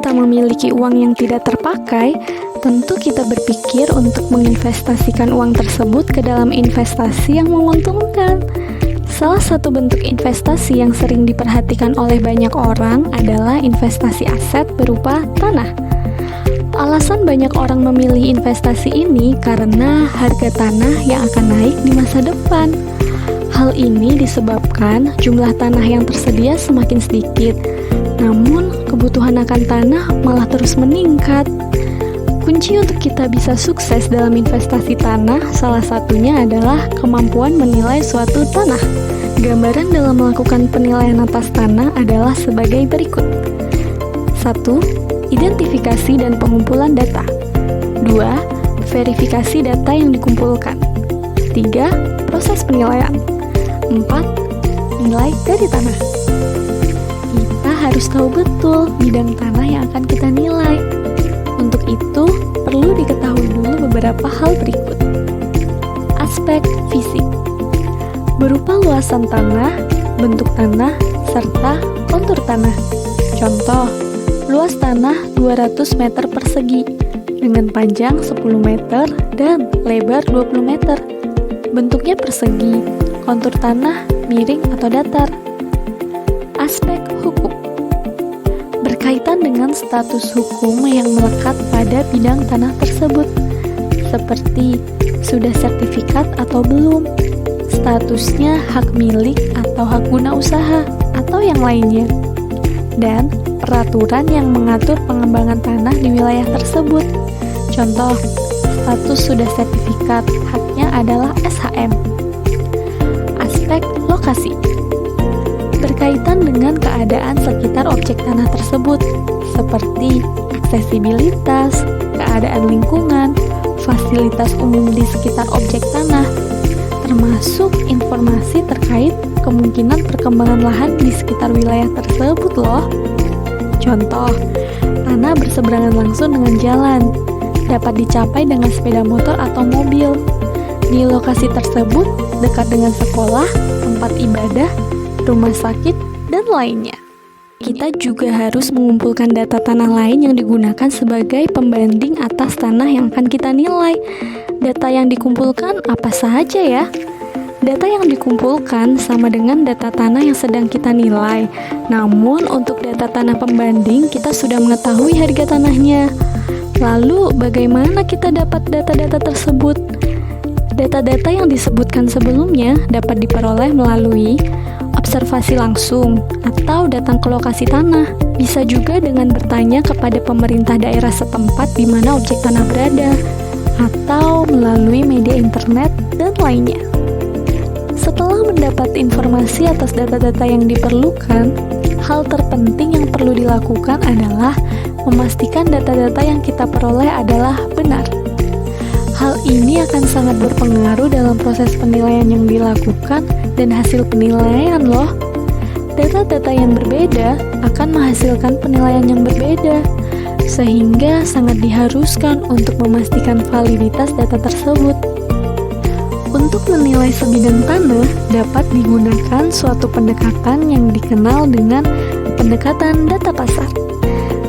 kita memiliki uang yang tidak terpakai, tentu kita berpikir untuk menginvestasikan uang tersebut ke dalam investasi yang menguntungkan. Salah satu bentuk investasi yang sering diperhatikan oleh banyak orang adalah investasi aset berupa tanah. Alasan banyak orang memilih investasi ini karena harga tanah yang akan naik di masa depan. Hal ini disebabkan jumlah tanah yang tersedia semakin sedikit, namun kebutuhan akan tanah malah terus meningkat. Kunci untuk kita bisa sukses dalam investasi tanah salah satunya adalah kemampuan menilai suatu tanah. Gambaran dalam melakukan penilaian atas tanah adalah sebagai berikut. 1. Identifikasi dan pengumpulan data. 2. Verifikasi data yang dikumpulkan. 3. Proses penilaian. 4. Nilai dari tanah. Kita harus tahu betul bidang tanah yang akan kita nilai. Untuk itu, perlu diketahui dulu beberapa hal berikut. Aspek fisik berupa luasan tanah, bentuk tanah, serta kontur tanah. Contoh, luas tanah 200 meter persegi dengan panjang 10 meter dan lebar 20 meter. Bentuknya persegi, kontur tanah miring atau datar. Aspek hukum berkaitan dengan status hukum yang melekat pada bidang tanah tersebut, seperti sudah sertifikat atau belum, statusnya hak milik atau hak guna usaha, atau yang lainnya, dan peraturan yang mengatur pengembangan tanah di wilayah tersebut. Contoh, status sudah sertifikat, haknya adalah SHM. Aspek lokasi berkaitan dengan keadaan sekitar objek tanah tersebut, seperti aksesibilitas, keadaan lingkungan, fasilitas umum di sekitar objek tanah, termasuk informasi terkait kemungkinan perkembangan lahan di sekitar wilayah tersebut loh. Contoh, tanah berseberangan langsung dengan jalan, dapat dicapai dengan sepeda motor atau mobil. Di lokasi tersebut, dekat dengan sekolah, tempat ibadah, rumah sakit, dan lainnya. Kita juga harus mengumpulkan data tanah lain yang digunakan sebagai pembanding atas tanah yang akan kita nilai. Data yang dikumpulkan apa saja ya? Data yang dikumpulkan sama dengan data tanah yang sedang kita nilai. Namun untuk data tanah pembanding, kita sudah mengetahui harga tanahnya. Lalu bagaimana kita dapat data-data tersebut? Data-data yang disebutkan sebelumnya dapat diperoleh melalui observasi langsung atau datang ke lokasi tanah. Bisa juga dengan bertanya kepada pemerintah daerah setempat di mana objek tanah berada, atau melalui media internet dan lainnya. Setelah mendapat informasi atas data-data yang diperlukan, hal terpenting yang perlu dilakukan adalah memastikan data-data yang kita peroleh adalah benar. Hal ini akan sangat berpengaruh dalam proses penilaian yang dilakukan dan hasil penilaian loh. Data-data yang berbeda akan menghasilkan penilaian yang berbeda, sehingga sangat diharuskan untuk memastikan validitas data tersebut. Untuk menilai sebidang tanah dapat digunakan suatu pendekatan yang dikenal dengan pendekatan data pasar.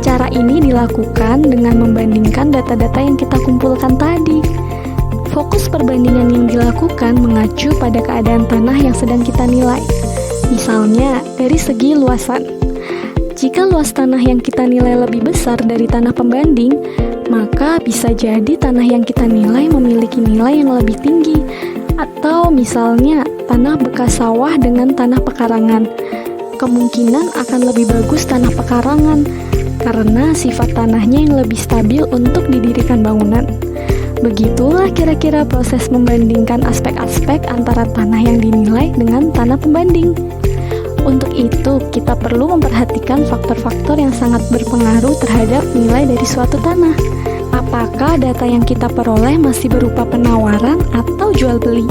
Cara ini dilakukan dengan membandingkan data-data yang kita kumpulkan tadi. Fokus perbandingan yang dilakukan mengacu pada keadaan tanah yang sedang kita nilai. Misalnya, dari segi luasan. Jika luas tanah yang kita nilai lebih besar dari tanah pembanding, maka bisa jadi tanah yang kita nilai memiliki nilai yang lebih tinggi. Atau misalnya, tanah bekas sawah dengan tanah pekarangan. Kemungkinan akan lebih bagus tanah pekarangan, karena sifat tanahnya yang lebih stabil untuk didirikan bangunan. Begitulah kira-kira proses membandingkan aspek-aspek antara tanah yang dinilai dengan tanah pembanding. Untuk itu, kita perlu memperhatikan faktor-faktor yang sangat berpengaruh terhadap nilai dari suatu tanah. Apakah data yang kita peroleh masih berupa penawaran atau jual beli?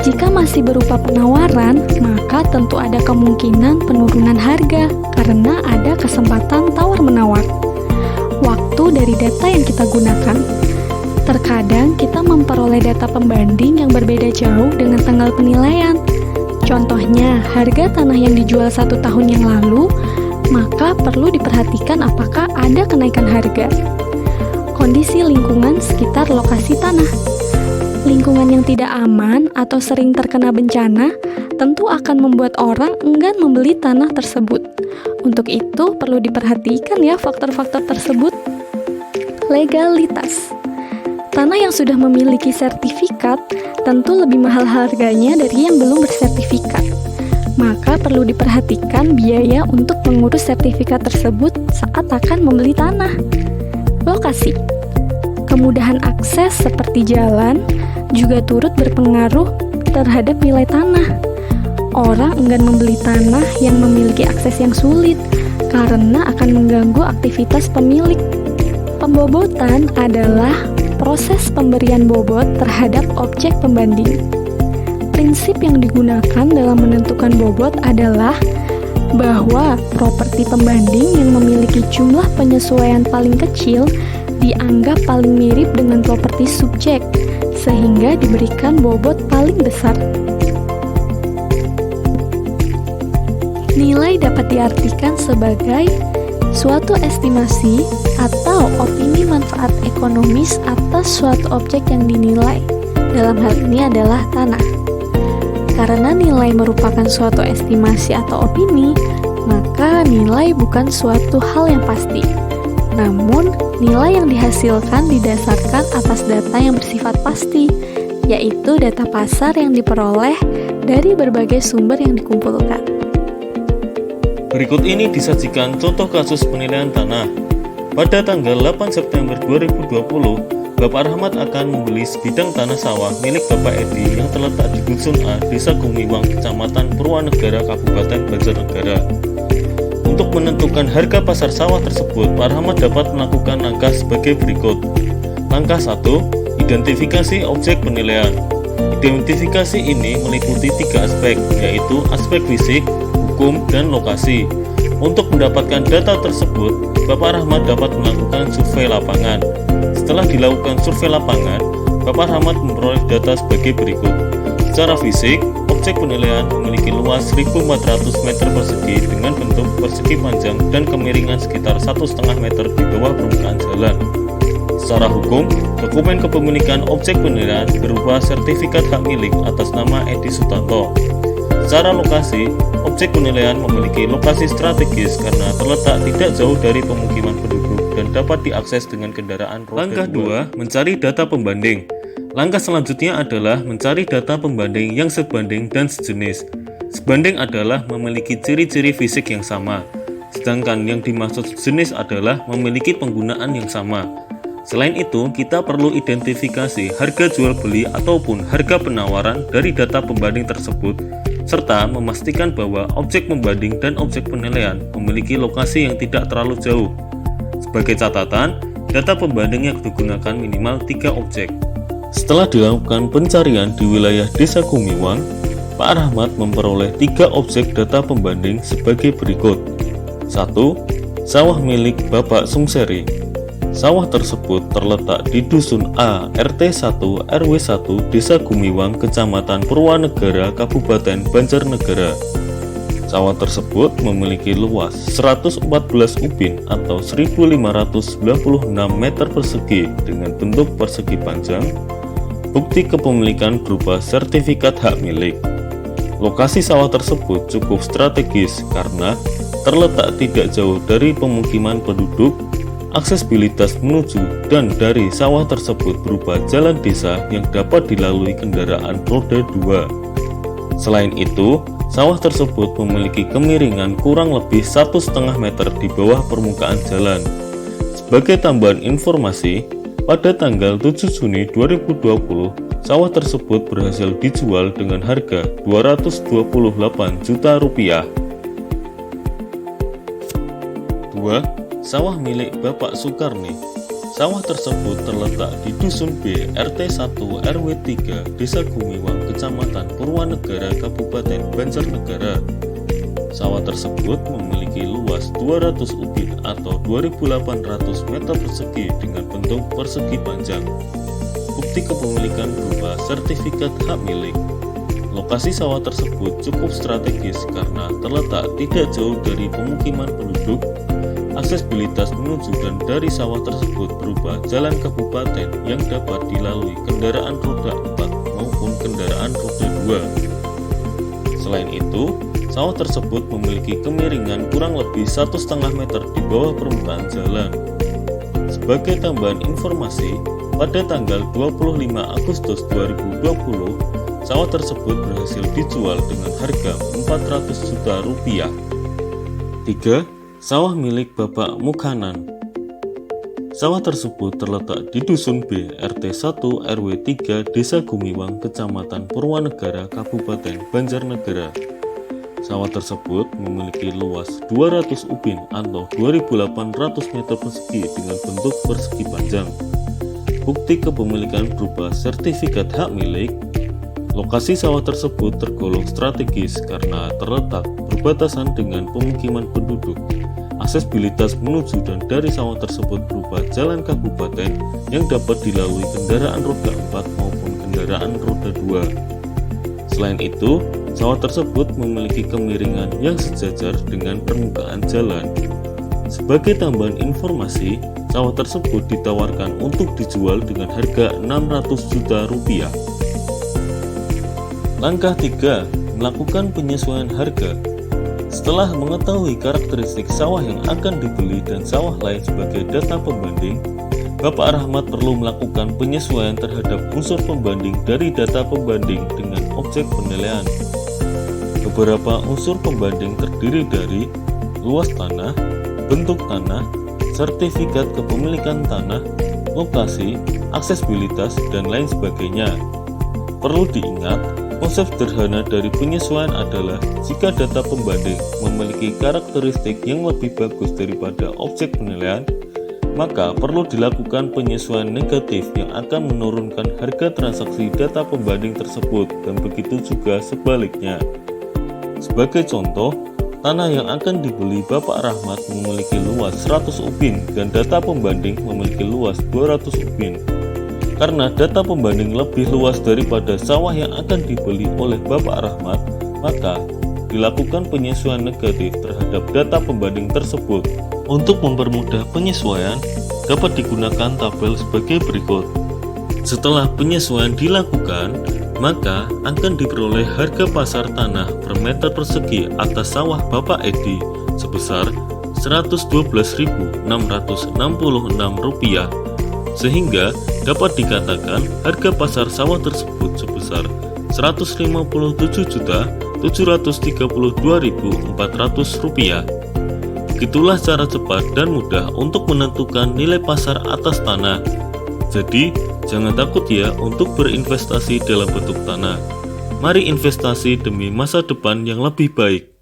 Jika masih berupa penawaran, maka tentu ada kemungkinan penurunan harga karena ada kesempatan tawar-menawar. Waktu dari data yang kita gunakan. Terkadang kita memperoleh data pembanding yang berbeda jauh dengan tanggal penilaian. Contohnya, harga tanah yang dijual 1 tahun yang lalu maka perlu diperhatikan apakah ada kenaikan harga. Kondisi lingkungan sekitar lokasi tanah. Lingkungan yang tidak aman atau sering terkena bencana tentu akan membuat orang enggan membeli tanah tersebut. Untuk itu perlu diperhatikan ya faktor-faktor tersebut. Legalitas. Tanah yang sudah memiliki sertifikat tentu lebih mahal harganya dari yang belum bersertifikat. Maka perlu diperhatikan biaya untuk mengurus sertifikat tersebut saat akan membeli tanah. Lokasi. Kemudahan akses seperti jalan juga turut berpengaruh terhadap nilai tanah. Orang enggan membeli tanah yang memiliki akses yang sulit karena akan mengganggu aktivitas pemilik. Pembobotan adalah proses pemberian bobot terhadap objek pembanding. Prinsip yang digunakan dalam menentukan bobot adalah bahwa properti pembanding yang memiliki jumlah penyesuaian paling kecil dianggap paling mirip dengan properti subjek, sehingga diberikan bobot paling besar. Nilai dapat diartikan sebagai suatu estimasi atau opini manfaat ekonomis atas suatu objek yang dinilai. Dalam hal ini adalah tanah. Karena nilai merupakan suatu estimasi atau opini, maka nilai bukan suatu hal yang pasti. Namun, nilai yang dihasilkan didasarkan atas data yang bersifat pasti, yaitu data pasar yang diperoleh dari berbagai sumber yang dikumpulkan. Berikut ini disajikan contoh kasus penilaian tanah. Pada tanggal 8 September 2020, Bapak Rahmat akan membeli sebidang tanah sawah milik Bapak Edi yang terletak di Dusun A, Desa Gumiwang, Kecamatan Purwanegara, Kabupaten Banjarnegara. Untuk menentukan harga pasar sawah tersebut, Pak Rahmat dapat melakukan langkah sebagai berikut. Langkah 1, identifikasi objek penilaian. Identifikasi ini meliputi 3 aspek, yaitu aspek fisik, hukum, dan lokasi. Untuk mendapatkan data tersebut, Bapak Rahmat dapat melakukan survei lapangan. Setelah dilakukan survei lapangan, Bapak Rahmat memperoleh data sebagai berikut. Secara fisik, objek penilaian memiliki luas 1.400 meter persegi dengan bentuk persegi panjang dan kemiringan sekitar 1,5 meter di bawah permukaan jalan. Secara hukum, dokumen kepemilikan objek penilaian berupa sertifikat hak milik atas nama Edi Sutanto. Secara lokasi, objek penilaian memiliki lokasi strategis karena terletak tidak jauh dari pemukiman penduduk dan dapat diakses dengan kendaraan roda 2. Langkah 2, mencari data pembanding. Langkah selanjutnya adalah mencari data pembanding yang sebanding dan sejenis. Sebanding adalah memiliki ciri-ciri fisik yang sama, sedangkan yang dimaksud sejenis adalah memiliki penggunaan yang sama. Selain itu, kita perlu identifikasi harga jual beli ataupun harga penawaran dari data pembanding tersebut, serta memastikan bahwa objek pembanding dan objek penilaian memiliki lokasi yang tidak terlalu jauh. Sebagai catatan, data pembanding yang digunakan minimal 3 objek. Setelah dilakukan pencarian di wilayah Desa Gumiwang, Pak Rahmat memperoleh 3 objek data pembanding sebagai berikut. 1. Sawah milik Bapak Sungseri. Sawah tersebut terletak di Dusun A, RT 1, RW 1, Desa Gumiwang, Kecamatan Purwanegara, Kabupaten Banjarnegara. Sawah tersebut memiliki luas 114 ubin atau 1.596 meter persegi dengan bentuk persegi panjang. Bukti kepemilikan berupa sertifikat hak milik. Lokasi sawah tersebut cukup strategis karena terletak tidak jauh dari pemukiman penduduk. Aksesibilitas menuju dan dari sawah tersebut berupa jalan desa yang dapat dilalui kendaraan roda 2. Selain itu, sawah tersebut memiliki kemiringan kurang lebih 1,5 meter di bawah permukaan jalan. Sebagai tambahan informasi, pada tanggal 7 Juni 2020, sawah tersebut berhasil dijual dengan harga Rp228 juta. 2. Sawah milik Bapak Sukarni. Sawah tersebut terletak di Dusun B, RT 1, RW 3, Desa Gumiwang, Kecamatan Purwanegara, Kabupaten Banjarnegara. Sawah tersebut memiliki luas 200 ubin atau 2.800 meter persegi dengan bentuk persegi panjang. Bukti kepemilikan berupa sertifikat hak milik. lokasi sawah tersebut cukup strategis karena terletak tidak jauh dari pemukiman penduduk. Aksesibilitas menuju dan dari sawah tersebut berupa jalan kabupaten yang dapat dilalui kendaraan roda 4 maupun kendaraan roda 2. Selain itu, sawah tersebut memiliki kemiringan kurang lebih 1,5 meter di bawah permukaan jalan. Sebagai tambahan informasi, pada tanggal 25 Agustus 2020, sawah tersebut berhasil dijual dengan harga Rp400 juta. 3. Sawah milik Bapak Mukhanan. Sawah tersebut terletak di Dusun B, RT 1 RW 3, Desa Gumiwang, Kecamatan Purwanegara, Kabupaten Banjarnegara. Sawah tersebut memiliki luas 200 ubin atau 2.800 meter persegi dengan bentuk persegi panjang. Bukti kepemilikan berupa sertifikat hak milik. Lokasi sawah tersebut tergolong strategis karena terletak berbatasan dengan pemukiman penduduk. Aksesibilitas menuju dan dari sawah tersebut berupa jalan kabupaten yang dapat dilalui kendaraan roda 4 maupun kendaraan roda 2. Selain itu, sawah tersebut memiliki kemiringan yang sejajar dengan permukaan jalan. Sebagai tambahan informasi, sawah tersebut ditawarkan untuk dijual dengan harga Rp600 juta. Langkah 3. Melakukan penyesuaian harga. Setelah mengetahui karakteristik sawah yang akan dibeli dan sawah lain sebagai data pembanding, Bapak Rahmat perlu melakukan penyesuaian terhadap unsur pembanding dari data pembanding dengan objek penilaian. Beberapa unsur pembanding terdiri dari luas tanah, bentuk tanah, sertifikat kepemilikan tanah, lokasi, aksesibilitas, dan lain sebagainya. Perlu diingat, konsep sederhana dari penyesuaian adalah jika data pembanding memiliki karakteristik yang lebih bagus daripada objek penilaian, maka perlu dilakukan penyesuaian negatif yang akan menurunkan harga transaksi data pembanding tersebut, dan begitu juga sebaliknya. Sebagai contoh, tanah yang akan dibeli Bapak Rahmat memiliki luas 100 ubin dan data pembanding memiliki luas 200 ubin. Karena data pembanding lebih luas daripada sawah yang akan dibeli oleh Bapak Rahmat, maka dilakukan penyesuaian negatif terhadap data pembanding tersebut. Untuk mempermudah penyesuaian, dapat digunakan tabel sebagai berikut. Setelah penyesuaian dilakukan, maka akan diperoleh harga pasar tanah per meter persegi atas sawah Bapak Edi sebesar Rp112.666, sehingga dapat dikatakan harga pasar sawah tersebut sebesar Rp157.732.400. Begitulah cara cepat dan mudah untuk menentukan nilai pasar atas tanah. Jadi, jangan takut ya untuk berinvestasi dalam bentuk tanah. Mari investasi demi masa depan yang lebih baik.